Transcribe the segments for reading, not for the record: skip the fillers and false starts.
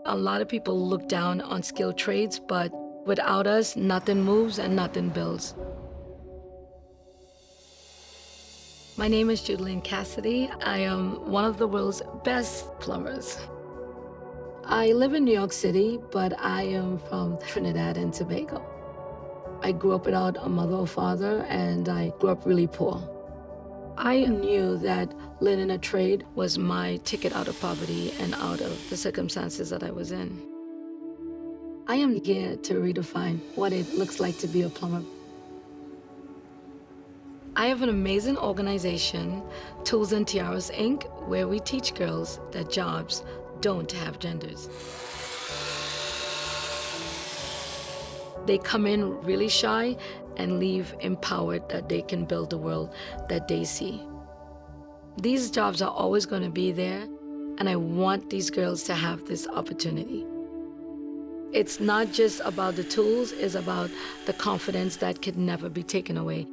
A lot of people look down on skilled trades, but without us, nothing moves and nothing builds. My name is Judeline Cassidy. I am one of the world's best plumbers. I live in New York City, but I am from Trinidad and Tobago. I grew up without a mother or father, and I grew up really poor. I knew that learning a trade was my ticket out of poverty and out of the circumstances that I was in. I am here to redefine what it looks like to be a plumber. I have an amazing organization, Tools and Tiaras Inc., where we teach girls that jobs don't have genders. They come in really shy and leave empowered that they can build the world that they see. These jobs are always going to be there, and I want these girls to have this opportunity. It's not just about the tools, it's about the confidence that could never be taken away.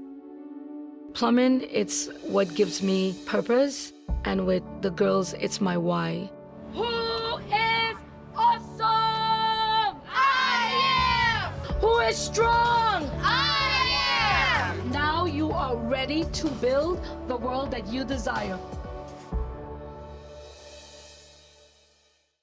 Plumbing, it's what gives me purpose, and with the girls, it's my why. Who is awesome? I am! Who is strong? I am! Now you are ready to build the world that you desire.